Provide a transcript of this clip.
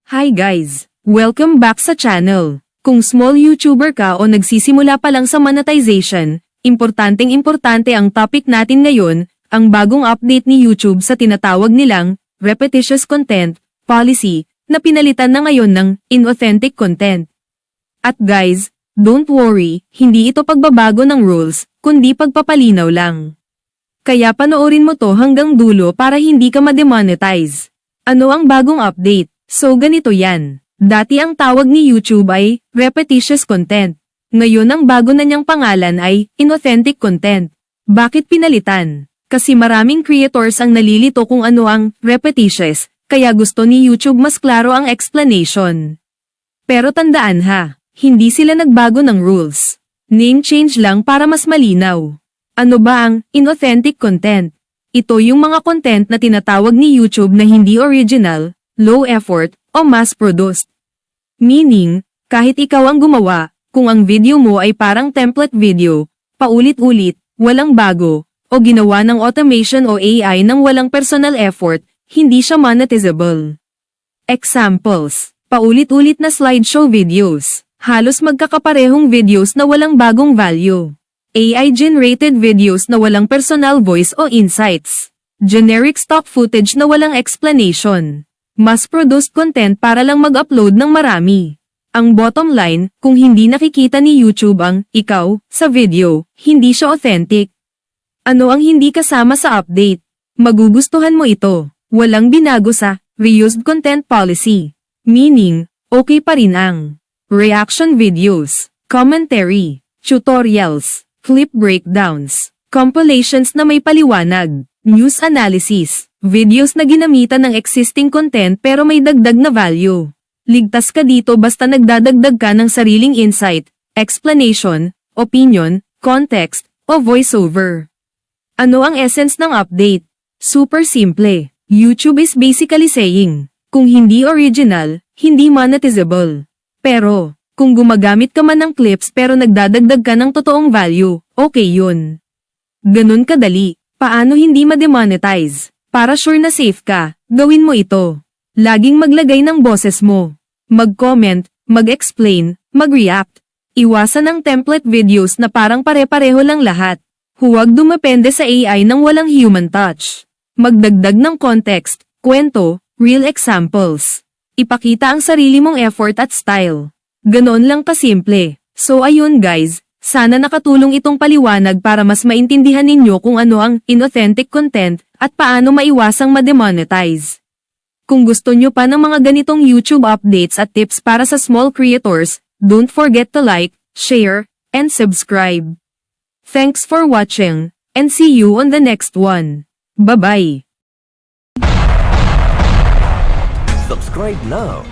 Hi guys! Welcome back sa channel. Kung small YouTuber ka o nagsisimula pa lang sa monetization, importante ang topic natin ngayon, ang bagong update ni YouTube sa tinatawag nilang repetitious content policy na pinalitan na ngayon ng inauthentic content. At guys, don't worry, hindi ito pagbabago ng rules, kundi pagpapalinaw lang. Kaya panoorin mo to hanggang dulo para hindi ka ma-demonetize. Ano ang bagong update? So ganito yan. Dati ang tawag ni YouTube ay repetitious content. Ngayon ang bago na niyang pangalan ay inauthentic content. Bakit pinalitan? Kasi maraming creators ang nalilito kung ano ang repetitious, kaya gusto ni YouTube mas klaro ang explanation. Pero tandaan ha, hindi sila nagbago ng rules. Name change lang para mas malinaw. Ano ba ang inauthentic content? Ito yung mga content na tinatawag ni YouTube na hindi original, low effort, o mass-produced. Meaning, kahit ikaw ang gumawa, kung ang video mo ay parang template video, paulit-ulit, walang bago, o ginawa ng automation o AI nang walang personal effort, hindi siya monetizable. Examples, paulit-ulit na slideshow videos, halos magkakaparehong videos na walang bagong value. AI-generated videos na walang personal voice o insights. Generic stock footage na walang explanation. Mass-produced content para lang mag-upload ng marami. Ang bottom line, kung hindi nakikita ni YouTube ang ikaw sa video, hindi siya authentic. Ano ang hindi kasama sa update? Magugustuhan mo ito. Walang binago sa reused content policy. Meaning, okay pa rin ang reaction videos, commentary, tutorials, clip breakdowns, compilations na may paliwanag, news analysis, videos na ginamitan ng existing content pero may dagdag na value. Ligtas ka dito basta nagdadagdag ka ng sariling insight, explanation, opinion, context, o voiceover. Ano ang essence ng update? Super simple. YouTube is basically saying, kung hindi original, hindi monetizable. Pero, kung gumagamit ka man ng clips pero nagdadagdag ka ng totoong value, okay yun. Ganun kadali. Paano hindi ma-demonetize? Para sure na safe ka, gawin mo ito. Laging maglagay ng boses mo. Mag-comment, mag-explain, mag-react. Iwasan ang template videos na parang pare-pareho lang lahat. Huwag dumepende sa AI nang walang human touch. Magdagdag ng context, kwento, real examples. Ipakita ang sarili mong effort at style. Ganoon lang kasimple. So ayun guys, sana nakatulong itong paliwanag para mas maintindihan ninyo kung ano ang inauthentic content at paano maiwasang ma-demonetize. Kung gusto nyo pa ng mga ganitong YouTube updates at tips para sa small creators, don't forget to like, share, and subscribe. Thanks for watching, and see you on the next one. Bye-bye! Subscribe now